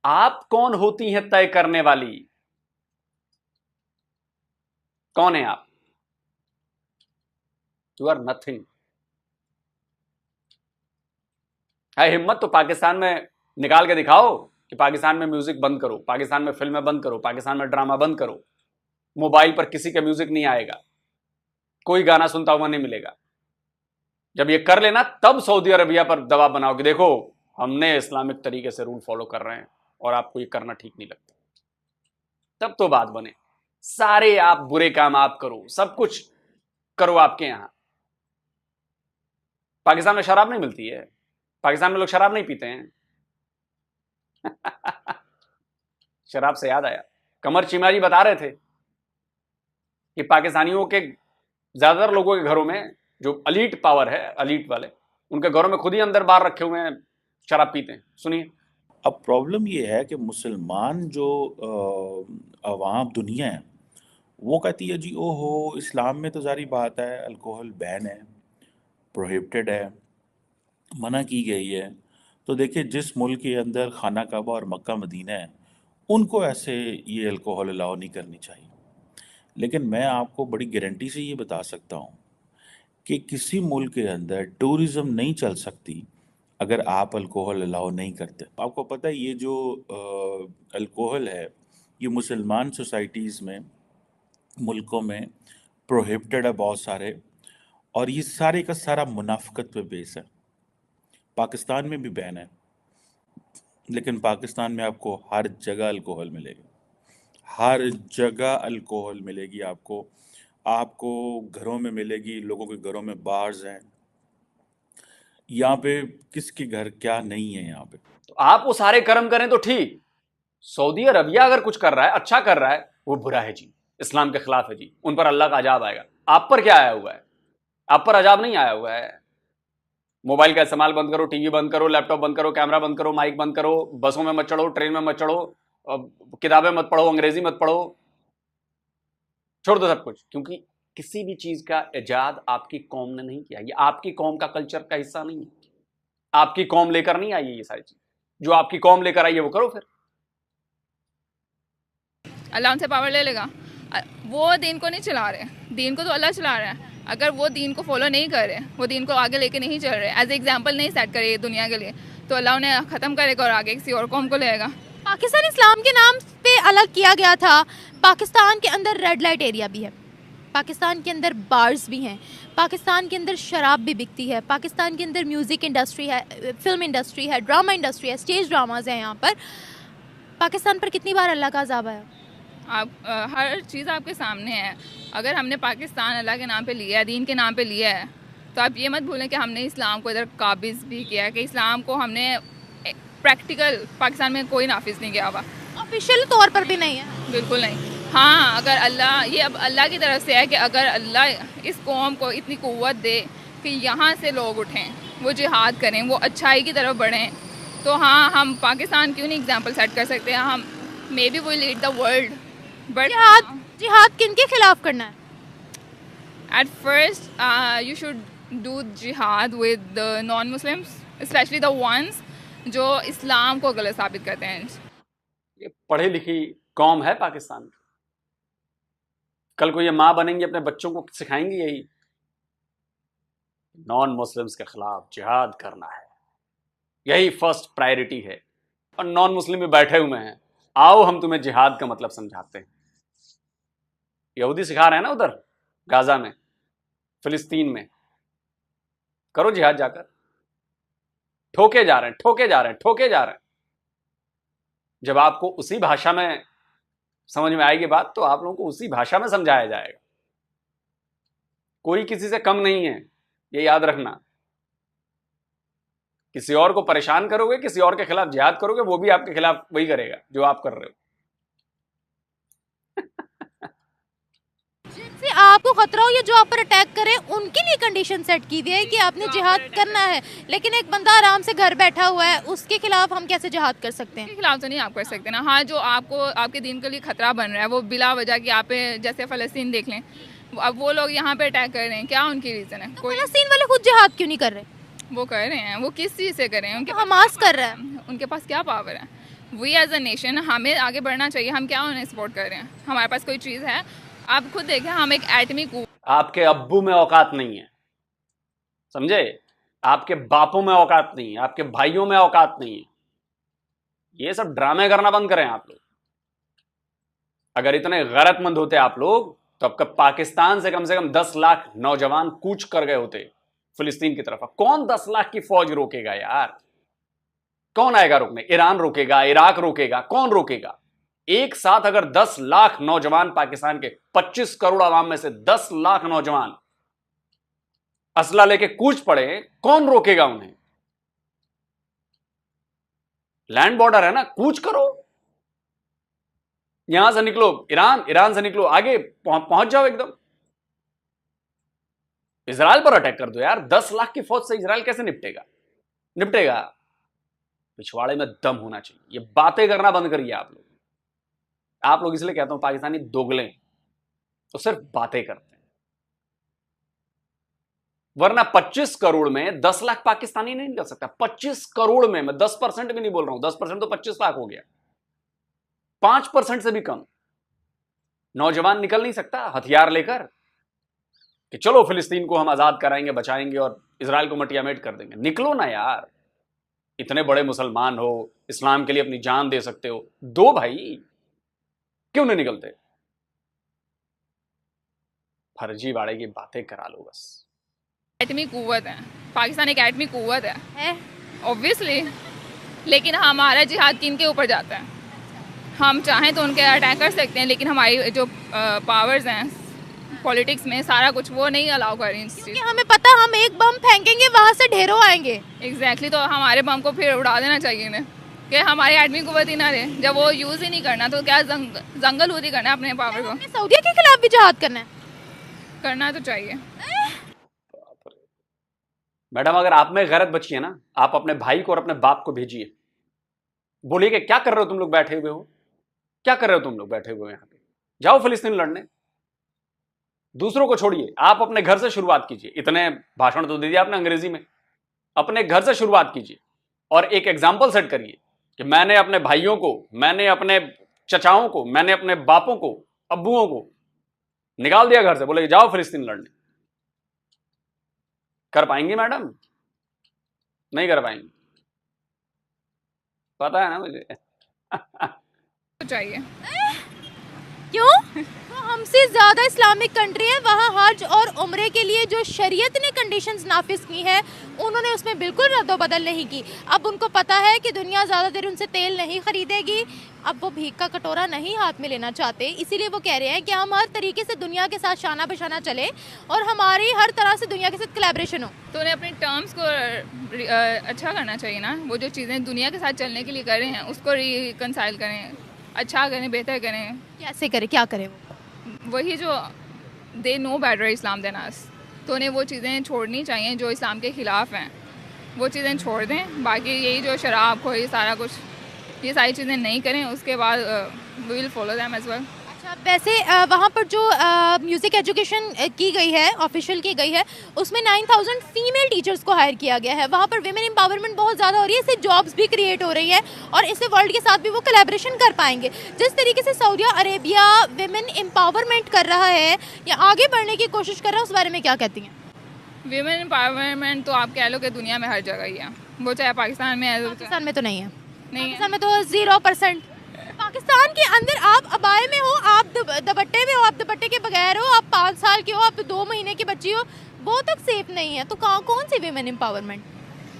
आप कौन होती हैं तय करने वाली? कौन है आप? You are nothing. है हिम्मत तो पाकिस्तान में निकाल के दिखाओ कि पाकिस्तान में म्यूजिक बंद करो, पाकिस्तान में फिल्में बंद करो, पाकिस्तान में ड्रामा बंद करो, मोबाइल पर किसी का म्यूजिक नहीं आएगा, कोई गाना सुनता हुआ नहीं मिलेगा। जब ये कर लेना तब सऊदी अरबिया पर दबाव बनाओ कि देखो हमने इस्लामिक तरीके से रूल फॉलो कर रहे हैं और आपको ये करना ठीक नहीं लगता, तब तो बात बने। सारे आप बुरे काम आप करो, सब कुछ करो आपके यहां। पाकिस्तान में शराब नहीं मिलती है, पाकिस्तान में लोग शराब नहीं पीते हैं। शराब से याद आया, कमर चीमा जी बता रहे थे कि पाकिस्तानियों के ज्यादातर लोगों के घरों में जो अलीट पावर है, अलीट वाले, उनके घरों में खुद ही अंदर बार रखे हुए हैं, शराब पीते हैं। सुनिए। अब प्रॉब्लम ये है कि मुसलमान जो अवाम दुनिया है वो कहती है जी ओहो इस्लाम में तो जारी बात है अल्कोहल बैन है, प्रोहिबिटेड है, मना की गई है। तो देखिए जिस मुल्क के अंदर खाना काबा और मक्का मदीना है उनको ऐसे ये अल्कोहल अलाउ नहीं करनी चाहिए। लेकिन मैं आपको बड़ी गारंटी से ये बता सकता हूँ कि किसी मुल्क के अंदर टूरिज़्म नहीं चल सकती अगर आप अल्कोहल अलाउ नहीं करते। आपको पता है ये जो अल्कोहल है ये मुसलमान सोसाइटीज़ में, मुल्कों में प्रोहिबिटेड है बहुत सारे, और ये सारे का सारा मुनाफिकत पे बेस है। पाकिस्तान में भी बैन है, लेकिन पाकिस्तान में आपको हर जगह अल्कोहल मिलेगी, हर जगह अल्कोहल मिलेगी आपको। आपको घरों में मिलेगी, लोगों के घरों में बार्स हैं। यहाँ पे किसके घर क्या नहीं है यहाँ पे। तो आप वो सारे कर्म करें तो ठीक, सऊदी अरबिया अगर कुछ कर रहा है, अच्छा कर रहा है, वो बुरा है जी, इस्लाम के खिलाफ है जी, उन पर अल्लाह का अजाब आएगा। आप पर क्या आया हुआ है? आप पर अजाब नहीं आया हुआ है। मोबाइल का इस्तेमाल बंद करो, टीवी बंद करो, लैपटॉप बंद करो, कैमरा बंद करो, माइक बंद करो, बसों में मत चढ़ो, ट्रेन में मत चढ़ो, किताबें मत पढ़ो, अंग्रेजी मत पढ़ो, छोड़ दो सब कुछ। क्योंकि किसी भी चीज का इजाद आपकी कौम ने नहीं किया, ये आपकी कौम का कल्चर का हिस्सा नहीं है। आपकी कौम लेकर नहीं आई है ये सारी चीज, जो आपकी कौम लेकर आई है वो करो। फिर अल्लाह उनसे पावर ले लेगा। वो दीन को नहीं चला रहे, दीन को तो अल्लाह चला रहा है। अगर वो दीन को फॉलो नहीं कर रहे, वो दीन को आगे लेके नहीं चल रहे, एज एग्जाम्पल नहीं सेट करे दुनिया के लिए, तो अल्लाह उन्हें ख़त्म करेगा और आगे किसी और कौम को लेगा। पाकिस्तान इस्लाम के नाम पे अलग किया गया था। पाकिस्तान के अंदर रेड लाइट एरिया भी है, पाकिस्तान के अंदर बार्स भी हैं, पाकिस्तान के अंदर शराब भी बिकती है, पाकिस्तान के अंदर म्यूज़िक इंडस्ट्री है, फिल्म इंडस्ट्री है, ड्रामा इंडस्ट्री है, स्टेज ड्रामाज हैं। यहाँ पर पाकिस्तान पर कितनी बार अल्लाह का अज़ाब आया? आप हर चीज़ आपके सामने है। अगर हमने पाकिस्तान अल्लाह के नाम पे लिया है, दीन के नाम पे लिया है, तो आप ये मत भूलें कि हमने इस्लाम को इधर काबिज़ भी किया है, कि इस्लाम को हमने प्रैक्टिकल पाकिस्तान में कोई नाफिज नहीं किया हुआ, ऑफिशियल तौर पर भी नहीं है, बिल्कुल नहीं। हाँ, अगर अल्लाह, ये अब अल्लाह की तरफ से है कि अगर अल्लाह इस कौम को इतनी क़ुव्वत दे कि यहाँ से लोग उठें, वो जिहाद करें, वो अच्छाई की तरफ बढ़ें, तो हाँ, हम पाकिस्तान क्यों नहीं एग्जाम्पल सेट कर सकते हैं। हम may be we lead the world, but जिहाद किन के खिलाफ करना है? At first you should do जिहाद with non Muslims, specially the ones जो इस्लाम को गलत साबित करते हैं। ये पढ़ी लिखी कौम है पाकिस्तान। कल को ये माँ बनेंगी, अपने बच्चों को सिखाएंगी यही, नॉन मुस्लिम्स के खिलाफ जिहाद करना है, यही फर्स्ट प्रायोरिटी है। और नॉन मुस्लिम भी बैठे हुए हैं, आओ हम तुम्हें जिहाद का मतलब समझाते हैं। यहूदी सिखा रहे हैं ना उधर गाजा में, फिलिस्तीन में, करो जिहाद जाकर। ठोके जा रहे हैं, ठोके जा रहे हैं, ठोके जा रहे हैं। जब आपको उसी भाषा में समझ में आएगी बात, तो आप लोगों को उसी भाषा में समझाया जाएगा। कोई किसी से कम नहीं है, ये याद रखना। किसी और को परेशान करोगे, किसी और के खिलाफ जिहाद करोगे, वो भी आपके खिलाफ वही करेगा जो आप कर रहे हो। जिनसे आपको खतरा हो या जो आप पर अटैक करें, उनके लिए कंडीशन सेट की हुई है कि आपने जिहाद करना है। लेकिन एक बंदा आराम से घर बैठा हुआ है, उसके खिलाफ हम कैसे जिहाद कर सकते हैं? के खिलाफ तो नहीं आप कर सकते ना। हाँ, जो आपको आपके दिन के लिए खतरा बन रहा है, वो बिला वजह कि आप जैसे फ़लस्तीन देख लें, अब वो लोग यहाँ पे अटैक कर रहे हैं, क्या उनकी रीज़न है? कोई फ़लस्तीन वाले खुद जिहाद क्यों नहीं कर रहे? वो कर रहे हैं, वो किस चीज़ से कर रहे हैं? उनके हमास कर रहा है, उनके पास क्या पावर है? वी एज अ नेशन हमें आगे बढ़ना चाहिए। हम क्या उन्हें सपोर्ट कर रहे हैं? हमारे पास कोई चीज़ है? आप खुद देखें, हम एक एटमी आपके अब्बू में औकात नहीं है, समझे? आपके बापों में औकात नहीं है, आपके भाइयों में औकात नहीं है। ये सब ड्रामे करना बंद करें आप लोग। अगर इतने गैरतमंद होते आप लोग तो अब पाकिस्तान से कम 10 लाख नौजवान कूच कर गए होते फिलिस्तीन की तरफ। कौन 10 लाख की फौज रोकेगा यार? कौन आएगा रोकने? ईरान रोकेगा, इराक रोकेगा, कौन रोकेगा? एक साथ अगर 10 लाख नौजवान पाकिस्तान के 25 करोड़ आवाम में से 10 लाख नौजवान असला लेके कूच पड़े, कौन रोकेगा उन्हें? लैंड बॉर्डर है ना, कूच करो, यहां से निकलो ईरान से निकलो, आगे पहुंच जाओ एकदम। इजराइल पर अटैक कर दो यार। 10 लाख की फौज से इजराइल कैसे निपटेगा? पिछवाड़े में दम होना चाहिए। ये बातें करना बंद करिए आप लोग इसलिए कहता हूं पाकिस्तानी दोगले तो सिर्फ बातें करते हैं, वरना 25 करोड़ में 10 लाख पाकिस्तानी नहीं निकल सकता। 25 करोड़ में मैं 10% भी नहीं बोल रहा हूं, 10% तो 25 लाख हो गया। 5% से भी कम नौजवान निकल नहीं सकता हथियार लेकर कि चलो फिलिस्तीन को हम आजाद कराएंगे, बचाएंगे और इजराइल को मटियामेट कर देंगे। निकलो ना यार, इतने बड़े मुसलमान हो, इस्लाम के लिए अपनी जान दे सकते हो, दो भाई, क्यों नहीं निकलते? फर्जी वाड़े की बातें करा लो बस। एटमी कुव्वत है, पाकिस्तान एक एटमी कुव्वत है ऑब्वियसली, लेकिन हमारा जिहाद किन के ऊपर जाता है? हम चाहें तो उनके अटैक कर सकते हैं, लेकिन हमारी जो पावर्स हैं पॉलिटिक्स में, सारा कुछ वो नहीं अलाउ कर रही हैं। क्योंकि हमें पता हम एक बम फेंकेंगे वहां से ढेरों आएंगे। एग्जैक्टली, तो हमारे बम को फिर उड़ा देना चाहिए इन्हें कि हमारी एटमी कुव्वत ही ना रहे। जब वो यूज़ ही नहीं करना तो क्या जंगल ऊदी करना है अपने पावर को? सऊदी के खिलाफ भी जिहाद करना तो चाहिए। मैडम अगर आप में गैरत बची है ना, आप अपने भाई को और अपने बाप को भेजिए, बोलिए कि क्या कर रहे हो तुम लोग बैठे हुए हो, क्या कर रहे हो तुम लोग बैठे हुए यहाँ पे, जाओ फिलिस्तीन लड़ने। दूसरों को छोड़िए, आप अपने घर से शुरुआत कीजिए। इतने भाषण तो दे दिया आपने अंग्रेजी में, अपने घर से शुरुआत कीजिए और एक एग्जाम्पल सेट करिए कि मैंने अपने भाइयों को, मैंने अपने चचाओं को, मैंने अपने बापों को, अब्बुओं को निकाल दिया घर से, बोले जाओ फिलिस्तीन लड़ने। कर पाएंगी मैडम? नहीं कर पाएंगी, पता है ना मुझे। तो चाहिए। क्यों? तो हमसे ज्यादा इस्लामिक कंट्री है, वहाँ हज और उम्रे के लिए जो शरीयत ने कंडीशंस नाफिज की हैं, उन्होंने उसमें बिल्कुल रद्दोबदल नहीं की। अब उनको पता है कि दुनिया ज़्यादा देर उनसे तेल नहीं खरीदेगी, अब वो भीख का कटोरा नहीं हाथ में लेना चाहते, इसीलिए वो कह रहे हैं कि हम हर तरीके से दुनिया के साथ शाना बशाना चले और हमारी हर तरह से दुनिया के साथ कोलैबोरेशन हो। तो उन्हें अपने टर्म्स को अच्छा करना चाहिए ना। वो जो चीज़ें दुनिया के साथ चलने के लिए कर रहे हैं उसको रिकंसाइल करें, अच्छा करें, बेहतर करें। कैसे करें, क्या करें? वही जो they know better Islam than us, तो उन्हें वो चीज़ें छोड़नी चाहिए जो इस्लाम के ख़िलाफ़ हैं, वो चीज़ें छोड़ दें। बाकी यही जो शराब को, ये सारा कुछ, ये सारी चीज़ें नहीं करें, उसके बाद we will follow them as well. अच्छा, वैसे वहाँ पर जो म्यूज़िक एजुकेशन की गई है, ऑफिशियल की गई है, उसमें 9000 फीमेल टीचर्स को हायर किया गया है। वहाँ पर विमेन एम्पावरमेंट बहुत ज़्यादा हो रही है, इससे जॉब्स भी क्रिएट हो रही है और इससे वर्ल्ड के साथ भी वो कोलैबोरेशन कर पाएंगे। जिस तरीके से सऊदी अरेबिया विमेन एम्पावरमेंट कर रहा है या आगे बढ़ने की कोशिश कर रहा है, उस बारे में क्या कहती हैं? वीमेन एम्पावरमेंट तो आप कह लो कि दुनिया में हर जगह ही है, वो चाहे पाकिस्तान में है। पाकिस्तान में तो नहीं है, नहीं है। पाकिस्तान में तो 0%। पाकिस्तान के अंदर आप अबाए में हो, आप दुपट्टे में हो, आप दुपट्टे के बगैर हो, आप 5 साल की हो, आप 2 महीने की बच्ची हो, वो तक सेफ नहीं है। तो कौन सी विमेन एम्पावरमेंट?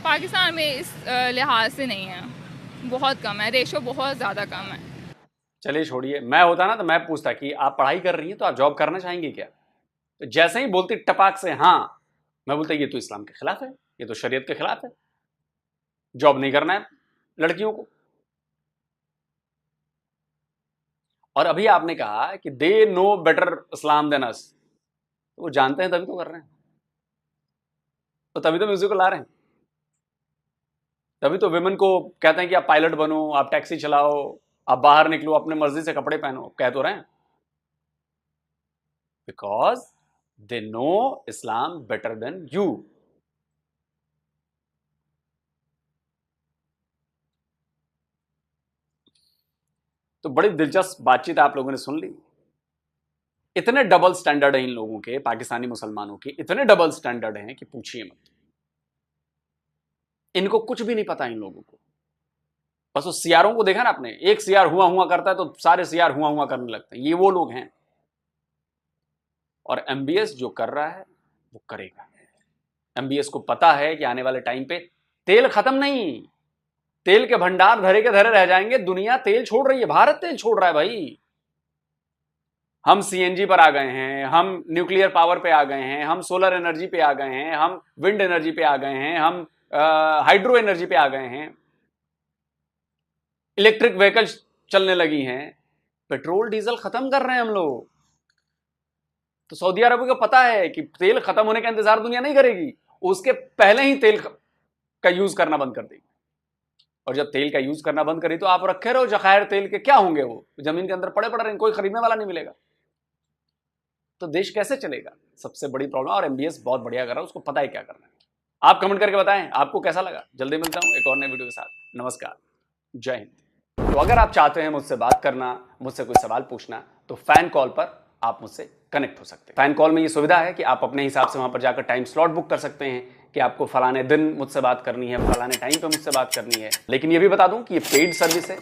पाकिस्तान में इस लिहाज से नहीं है, बहुत कम है, रेशो बहुत ज़्यादा कम है। चलिए छोड़िए, मैं होता ना तो मैं पूछता कि आप पढ़ाई कर रही हैं तो आप जॉब करना चाहेंगी क्या? तो जैसे ही बोलती टपाक से हाँ, मैं बोलता ये तो इस्लाम के खिलाफ है, ये तो शरीयत के खिलाफ है, जॉब नहीं करना है लड़कियों को। और अभी आपने कहा कि they know better Islam than us, तो वो जानते हैं तभी तो कर रहे हैं, तो तभी तो म्यूजिक को ला रहे हैं, तभी तो विमेन को कहते हैं कि आप पायलट बनो, आप टैक्सी चलाओ, आप बाहर निकलो, अपने मर्जी से कपड़े पहनो, कह तो रहे हैं, because they know Islam better than you. तो बड़ी दिलचस्प बातचीत आप लोगों ने सुन ली। इतने डबल स्टैंडर्ड हैं इन लोगों के, पाकिस्तानी मुसलमानों के इतने डबल स्टैंडर्ड हैं कि पूछिए मत। इनको कुछ भी नहीं पता इन लोगों को। बस उस सियारों को देखा ना आपने, एक सियार हुआ हुआ करता है तो सारे सियार हुआ हुआ करने लगते हैं, ये वो लोग हैं। और एमबीएस जो कर रहा है वो करेगा। एमबीएस को पता है कि आने वाले टाइम पे तेल खत्म नहीं, तेल के भंडार धरे के धरे रह जाएंगे। दुनिया तेल छोड़ रही है, भारत तेल छोड़ रहा है भाई। हम सीएनजी पर आ गए हैं, हम न्यूक्लियर पावर पे आ गए हैं, हम सोलर एनर्जी पे आ गए हैं, हम विंड एनर्जी पे आ गए हैं, हम हाइड्रो एनर्जी पे आ गए हैं, इलेक्ट्रिक व्हीकल्स चलने लगी हैं, पेट्रोल डीजल खत्म कर रहे हैं हम लोग। तो सऊदी अरब को पता है कि तेल खत्म होने का इंतजार दुनिया नहीं करेगी, उसके पहले ही तेल का यूज करना बंद कर देगी। और जब तेल का यूज करना बंद करी तो आप रखे रहो जखायर तेल के, क्या होंगे वो जमीन के अंदर पड़े पड़े रहेंगे, कोई खरीदने वाला नहीं मिलेगा। तो देश कैसे चलेगा, सबसे बड़ी प्रॉब्लम। और एमबीएस बहुत बढ़िया कर रहा है, उसको पता है क्या करना है। आप कमेंट करके बताएं आपको कैसा लगा। जल्दी मिलता हूं एक और नए वीडियो के साथ। नमस्कार, जय हिंद। तो अगर आप चाहते हैं मुझसे बात करना, मुझसे कोई सवाल पूछना, तो फैन कॉल पर आप मुझसे कनेक्ट हो सकते हैं। फैन कॉल में ये सुविधा है कि आप अपने हिसाब से वहां पर जाकर टाइम स्लॉट बुक कर सकते हैं कि आपको फलाने दिन मुझसे बात करनी है, फलाने टाइम पे मुझसे बात करनी है। लेकिन ये भी बता दूं कि ये पेड सर्विस है।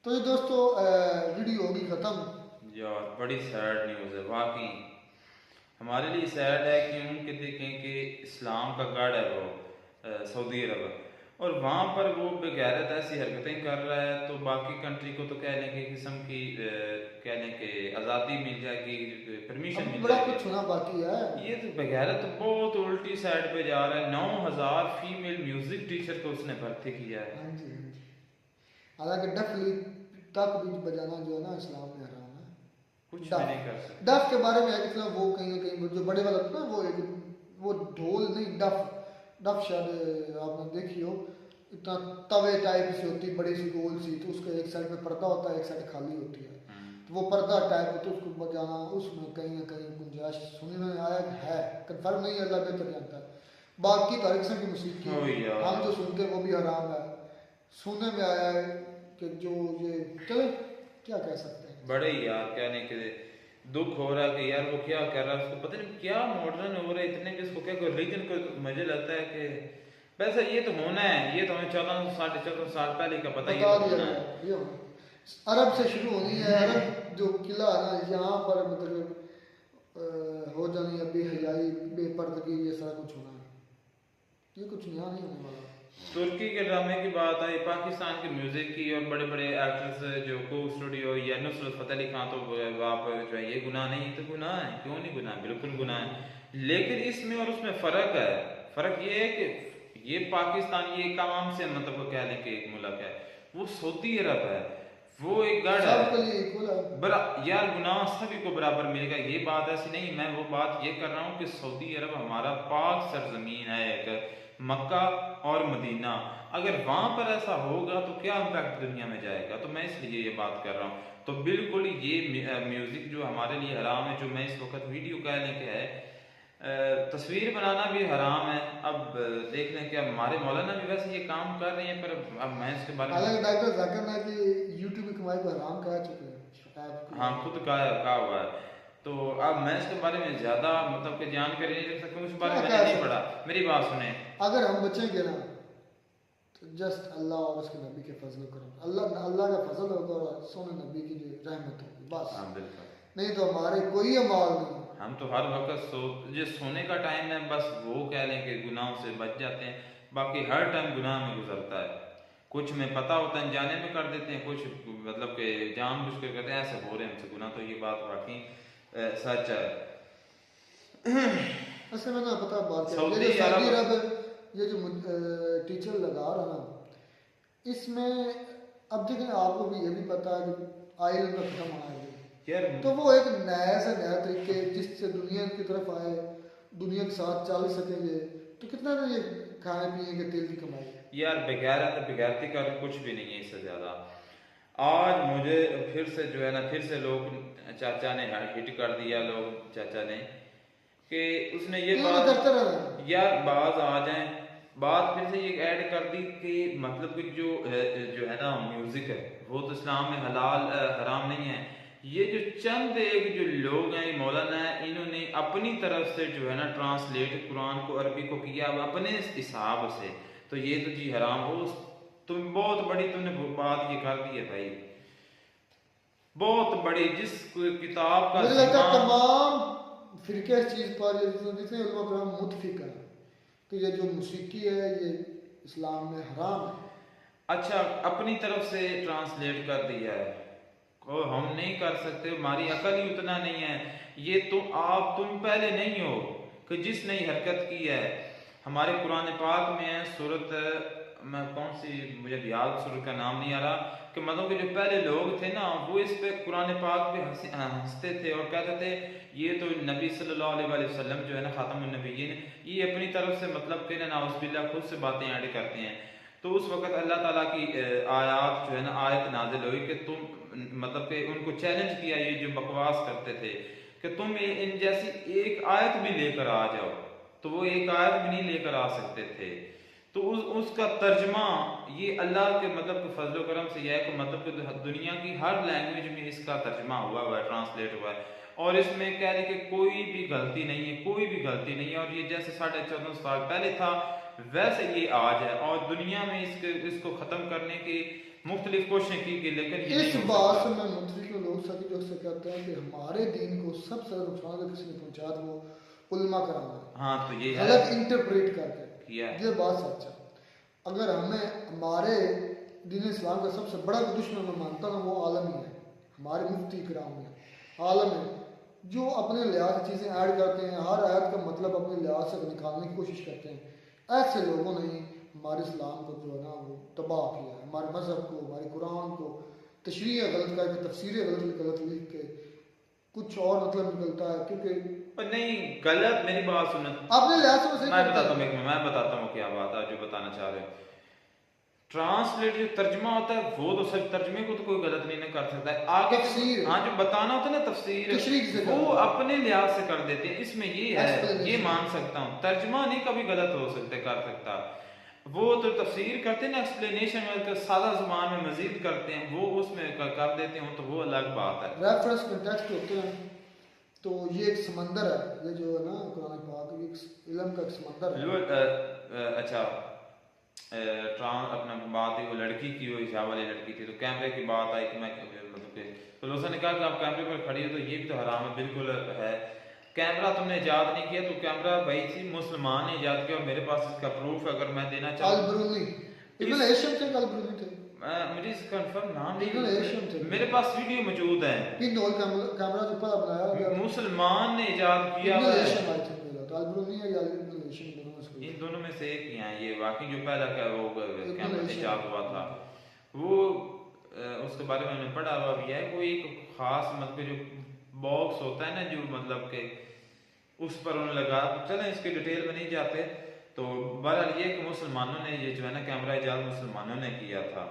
तो ये दोस्तों वीडियो होगी खत्म। यार बड़ी सैड न्यूज़ है वाकई, हमारे लिए सैड है क्योंकि देखें कि इस्लाम का गढ़ है वो सऊदी अरब, और वहाँ पर वो बेगैरत ऐसी हरकतें कर रहा है। तो बाकी कंट्री को तो कह लें कि किस्म की कह लें कि आज़ादी मिल जाएगी, परमिशन मिल बड़ा जाएगी। कुछ होना बाकी है। ये तो बेगैरत तो बहुत उल्टी साइड पे जा रहा है। 9000 फीमेल म्यूजिक टीचर को उसने भर्ती किया है। हाँ जी, हाँ जी। हालांकि डफली तक भी बजाना जो है ना इस्लाम में हराम है। कुछ भी नहीं कर सकते। डफ के बारे में है कि वो कहीं ना कहीं जो बड़े वाला था ना, वो ढोल नहीं, डफ शायद आपने देखी हो, इतना तवे टाइप से होती, बड़ी सी गोल सी, तो उसका एक साइड पे पर्दा होता है, एक साइड खाली होती है। तो वो पर्दा टाइप तो उसको बजाना, उसमें कहीं ना कहीं गुंजाइश सुनने में आया है, कंफर्म नहीं, अल्लाह बेहतर जानता है। बाकी तो हर किस्म की मौसीकी हम जो सुनते हैं वो भी हराम है। सुनने में आया है कि जो ये चले क्या कह सकते हैं, बड़े यार कहने के दुख हो रहा है कि यार वो क्या कर रहा है, उसको पता नहीं क्या मॉडर्न हो रहा है इतने कि इसको क्या रिलीजन को। मुझे लगता है कि वैसे ये तो होना है, ये तो हमें 1400-1450 साल पहले का पता ही है। अरब से शुरू होनी है। अरब जो किला है ना, यहाँ पर मतलब हो जानी है बेहयाई, बेपर्दगी, ये सारा कुछ होना है। ये कुछ नया नहीं होने वाला। तुर्की के ड्रामे की बात आई, पाकिस्तान के म्यूजिक की, और बड़े बड़े एक्टर्स जो को स्टूडियो या नुसरत फतेह अली खान, तो आप जो है ये गुनाह नहीं, तो गुनाह है, क्यों नहीं गुनाह, बिल्कुल गुनाह है। लेकिन इसमें और उसमें फ़र्क है। फ़र्क ये है कि ये पाकिस्तान ये एक आवाम से मतलब कह लें कि एक मुल्क है, वो सऊदी अरब है, वो एक गढ़ है। यार गुनाह सभी को बराबर मिलेगा, ये बात ऐसी नहीं। मैं वो बात ये कर रहा हूँ कि सऊदी अरब हमारा पाक सरजमीन है, एक मक्का और मदीना। अगर वहाँ पर ऐसा होगा तो क्या इम्पैक्ट दुनिया में जाएगा। तो मैं इसलिए ये बात कर रहा हूँ। तो बिल्कुल ये म्यूज़िक जो हमारे लिए हराम है, जो मैं इस वक्त वीडियो कह लें कि है, तस्वीर बनाना भी हराम है। अब देख लें कि हमारे मौलाना भी वैसे ये काम कर रहे हैं, पर अब मैं इसके बारे में डॉक्टर जाकिर नाइक की यूट्यूब की कमाई को हराम कह चुके हैं। हाँ, खुद कहा हुआ है। तो अब मैं इसके बारे में ज़्यादा मतलब कि जानकारी नहीं रख सकता, उस बारे में मैंने नहीं पढ़ा। मेरी बात सुने, अगर हम बचेंगे ना तो जस्ट अल्लाह और उसके नबी के फजल करम, अल्लाह का फजल होगा और सोने नबी की जो रहमत होगी बस। हाँ बिल्कुल, नहीं तो हमारे कोई अमाल नहीं। हम तो हर वक्त सोने का टाइम है, बस वो कह लें कि गुनाहों से बच जाते हैं। बाकी हर टाइम गुनाह में गुजरता है। कुछ में पता होता है, जाने में कर देते हैं, कुछ मतलब कि जानबूझ कर करते हैं, ऐसे हो रहे हैं हमसे गुनाह। तो ये बात वाकई सच है। ऐसे में ना पता बात सऊदी अरब ये जो टीचर लगा रहा ना, इसमें अब देखें आपको भी ये भी पता है कि आइलैंड में खत्म होना है यार। तो वो एक नया से नया तरीके जिससे दुनिया की तरफ आए, दुनिया के साथ चल सकेंगे, तो कितना ना ये खाने पीने के तेल की कमाई यार। बेगैरती का कुछ भी नहीं है इससे ज़्यादा। आज मुझे फिर से जो है ना, फिर से लोग चाचा ने हिट कर दिया, लोग चाचा ने कि उसने ये बात यार बाज आ जाए, बात फिर से ये ऐड कर दी कि मतलब कि जो है ना म्यूज़िक है वो तो इस्लाम में हलाल हराम नहीं है, ये जो चंद एक जो लोग हैं मौलाना है, इन्होंने अपनी तरफ से जो है ना ट्रांसलेट कुरान को अरबी को किया अपने हिसाब से, तो ये तो जी हराम हो। तुम बहुत बड़ी तुमने बात ये कर दी है भाई, बहुत बड़ी। जिस किताब का मुझे लगता है तमाम फिरके इस चीज़ पर जितने उलमा कराम मुतफिक हैं कि ये जो मौसीकी है ये इस्लाम में हराम है। अच्छा, अपनी तरफ से ट्रांसलेट कर दिया है, और हम नहीं कर सकते, हमारी अकल ही उतना नहीं है। ये तो तुम पहले नहीं हो कि जिसने हरकत की है। हमारे कुरान पाक में है सूरत, मैं कौन सी मुझे याद सूरत का नाम नहीं आ रहा, कि मतलब कि जो पहले लोग थे ना वो इस पे कुरान पाक पे हंसते थे और कहते थे ये तो नबी सल्लल्लाहु अलैहि वसल्लम जो है ना खातमुन नबीयीन, ये अपनी तरफ से मतलब कि नाउज़ुबिल्लाह खुद से बातें ऐड करते हैं। तो उस वक़्त अल्लाह ताला की आयत जो है ना आयत नाजिल हुई कि तुम मतलब कि उनको चैलेंज किया ये जो बकवास करते थे कि तुम इन जैसी एक आयत भी लेकर आ जाओ, तो वो एक आयत भी नहीं लेकर आ सकते थे। तो उसका तर्जमा ये अल्लाह के मतलब के फजल करम से यह है कि मतलब कि दुनिया की हर लैंग्वेज में इसका तर्जमा हुआ है, ट्रांसलेट हुआ है, और इसमें कह रहे कि कोई भी गलती नहीं है, कोई भी गलती नहीं है। और ये जैसे 14.5 साल पहले था वैसे ये आज है, और दुनिया में इसको ख़त्म करने की मुख्तलिफ कोशिशें की गई, लेकिन इस बात से मैं मुतफिक लोग सभी जो से कहते हैं कि हमारे दीन को सबसे ज़्यादा नुकसान अगर किसी ने पहुंचा वो उलमा कराना है। हाँ, तो ये गलत इंटरप्रेट करके किया है। ये बात सच है। अगर हमें हमारे दीन इस्लाम का सबसे बड़ा दुश्मन मैं मानता हूँ वो आलम ही है, हमारे मुफ्ती कराम है, आलम है, जो अपने लिहाज से चीज़ें ऐड करते हैं, हर आयत का मतलब अपने लिहाज से निकालने की कोशिश करते हैं। ऐसे लोगों ने हमारे इस्लाम को जो है ना वो तबाह किया है, हमारे मज़हब को, हमारे कुरान को तशरीह गलत करके, तफसीरें गलत लिख के कुछ और मतलब निकलता है। क्योंकि पर नहीं, गलत, मेरी बात सुनो, अपने लिहाज से मैं बताता हूँ क्या बात है जो बताना चाह रहे हो। ट्रांसलेट जो तर्जमा होता है वो तो सिर्फ तर्जमे को तो कोई गलत नहीं कर सकता है, आगे तफसीर, हाँ जो बताना होता है ना तफसीर, वो अपने लिहाज से कर देते हैं। इसमें ये है, ये मान सकता हूँ, तर्जमा नहीं कभी गलत हो सकते कर सकता। वो तो तफसीर करते हैं ना, एक्सप्लेनेशन में सादा ज़ुबान में मजीद करते हैं, वो उसमें कर देते हैं, तो वो अलग बात है। रेफरेंस कॉन्टेक्स्ट होते हैं, तो ये एक समंदर है, ये जो है ना कुरान पाक एक इल्म का एक समंदर है। अच्छा, अपना बात है वो लड़की की, वो हिजाब वाली लड़की थी, तो कैमरे की बात आई कि मैं मतलब कि तो लोगों ने कहा कि आप कैमरे पर खड़ी हो तो ये भी तो हराम है। बिल्कुल है, कैमरा तुमने ईजाद नहीं किया, तो कैमरा भाई थी मुसलमान ने ईजाद किया, और मेरे पास इसका प्रूफ है अगर मैं देना चाहूँ। इब्न एशियम थे, अल-बरूनी थे, मुझे इसका कंफर्म नाम इब्न एशियम थे, मेरे पास वीडियो मौजूद है। पिनहोल कैमरा जो पहला बनाया मुसलमान ने ईजाद किया इब्न है, एशियम आई थिंक तो अल-बरूनी है या इब्न एशियम, दोनों में से इन दोनों में से एक ही हैं ये। बाकी जो पहला क्या वो कैमरा ईजाद हुआ था वो उसके बारे में मैंने पढ़ा हुआ भी है। कोई एक खास मतलब जो बॉक्स होता है ना जो मतलब के उस पर उन्होंने लगा, तो चलें इसकी डिटेल में नहीं जाते। तो बहरहाल ये कि मुसलमानों ने ये जो है ना कैमरा ईजाद मुसलमानों ने किया था।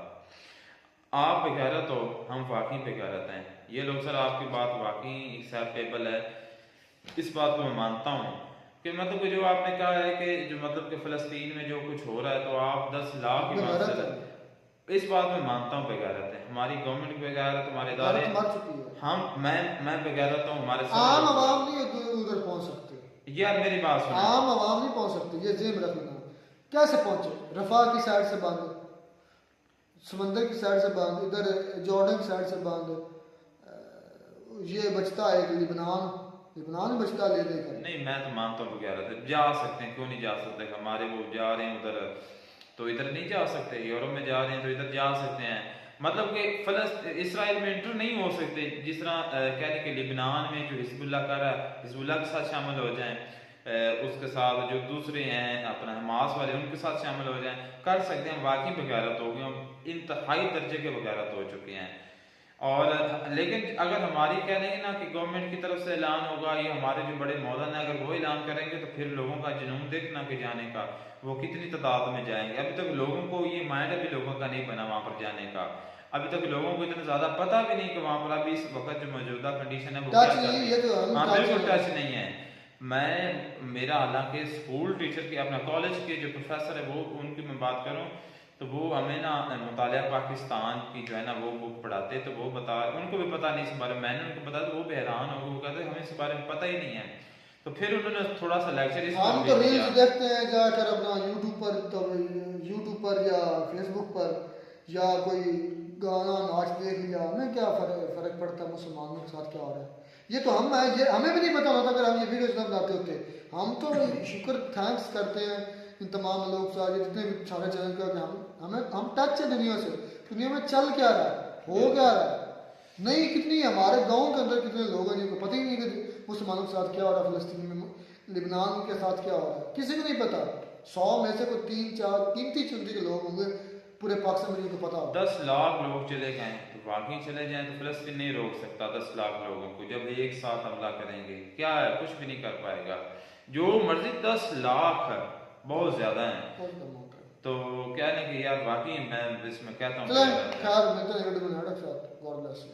आप बेगैरत हो, हम वाकई बेगैरत हैं। ये लोग सर आपकी बात वाकई एक्सेप्टेबल है, इस बात को मैं मानता हूँ कि मतलब कि जो आपने कहा है कि जो मतलब कि फ़लस्तीन में जो कुछ हो रहा है तो आप 10 लाख की बात, इस बात में मानता हूँ बेगैरत है, हमारी गवर्नमेंट बेगैरत, हमारे इदारे हम मैं बेगैरत हूँ, हमारे आम आवाम नहीं उधर पहुँच सकते। यार मेरी बात सुनो, आम आवाम नहीं पहुँच सकते, ये जेब रखना। कैसे पहुँचे? रफा की साइड से बांध, समंदर की साइड से बांध, इधर जॉर्डन की साइड से बांध, ये बचता है लिबनान में बचता ले देकर। नहीं मैं तो मानता हूँ बेगैरत है, जा सकते हैं, क्यों नहीं जा सकते? हमारे वो जा रहे हैं उधर तो इधर नहीं जा सकते, यूरोप में जा रहे हैं तो इधर जा सकते हैं। मतलब कि इसराइल में इंटर नहीं हो सकते, जिस तरह कहने के लिबनान में जो हिजबुल्लाह कर रहा है, हिजबुल्लाह के साथ शामिल हो जाएं, उसके साथ जो दूसरे हैं अपना हमास वाले उनके साथ शामिल हो जाएं, कर सकते हैं। वाकई बेगैरत हो गए, इंतहाई दर्जे के बेगैरत हो चुके हैं। और लेकिन अगर हमारी कह रहे हैं ना कि गवर्नमेंट की तरफ से ऐलान होगा, ये हमारे जो बड़े मौलाना अगर वो ऐलान करेंगे तो फिर लोगों का जुनून देखना कि जाने का वो कितनी तादाद में जाएंगे। अभी तक लोगों को ये माइंड अभी लोगों का नहीं बना वहाँ पर जाने का, अभी तक लोगों को इतना ज़्यादा पता भी नहीं कि वहाँ पर अभी इस वक्त जो मौजूदा कंडीशन है वो क्या चल रही है। हाँ बिल्कुल टच नहीं है। मेरा हालांकि स्कूल टीचर के अपना कॉलेज के जो प्रोफेसर है वो उनकी मैं बात करूँ तो वो हमें ना मुतालिया पाकिस्तान की जो है ना वो बुक पढ़ाते, तो वो बता, उनको भी पता नहीं इस बारे में, मैंने उनको बताया तो वो भी हैरान हो गए, वो कहते हमें इस बारे में पता ही नहीं है। तो फिर उन्होंने थोड़ा सा लेक्चर इस हम तो रील्स देखते हैं जाकर अपना यूट्यूब पर या फेसबुक पर, या कोई गाना नाच देख लिया, हमें क्या फर्क पड़ता है मुसलमानों के साथ क्या हो रहा है। ये तो हम है, ये हमें भी नहीं पता होता अगर हम ये वीडियोस ना बनाते होते। हम तो शुक्र थैंक्स करते हैं इन तमाम लोग सारे जितने भी सारे चैनल का कि हम टच है दुनिया से, दुनिया में चल क्या रहा है, हो क्या रहा है। नहीं, कितनी हमारे गाँव के अंदर कितने लोग हैं जिनको पता ही नहीं कि मुसलमानों के साथ क्या हो रहा है, फ़लस्तीन में, लिबनान के साथ क्या हो रहा है, किसी को नहीं पता। 100 में से कोई 3-4 गिनती चुनती के लोग होंगे पूरे पाकिस्तान में जिनको पता हो। 10 लाख लोग चले गए तो वाकई चले जाएं तो फ़लस्तीन नहीं रोक सकता 10 लाख लोगों को जब एक साथ हमला करेंगे। क्या है, कुछ भी नहीं कर पाएगा। जो मर्जी 10 लाख है, बहुत ज़्यादा है। तो क्या नहीं कि यार वाकई मैं इसमें कहता हूँ खैर मिलते हैं, गॉड ब्लेस यू।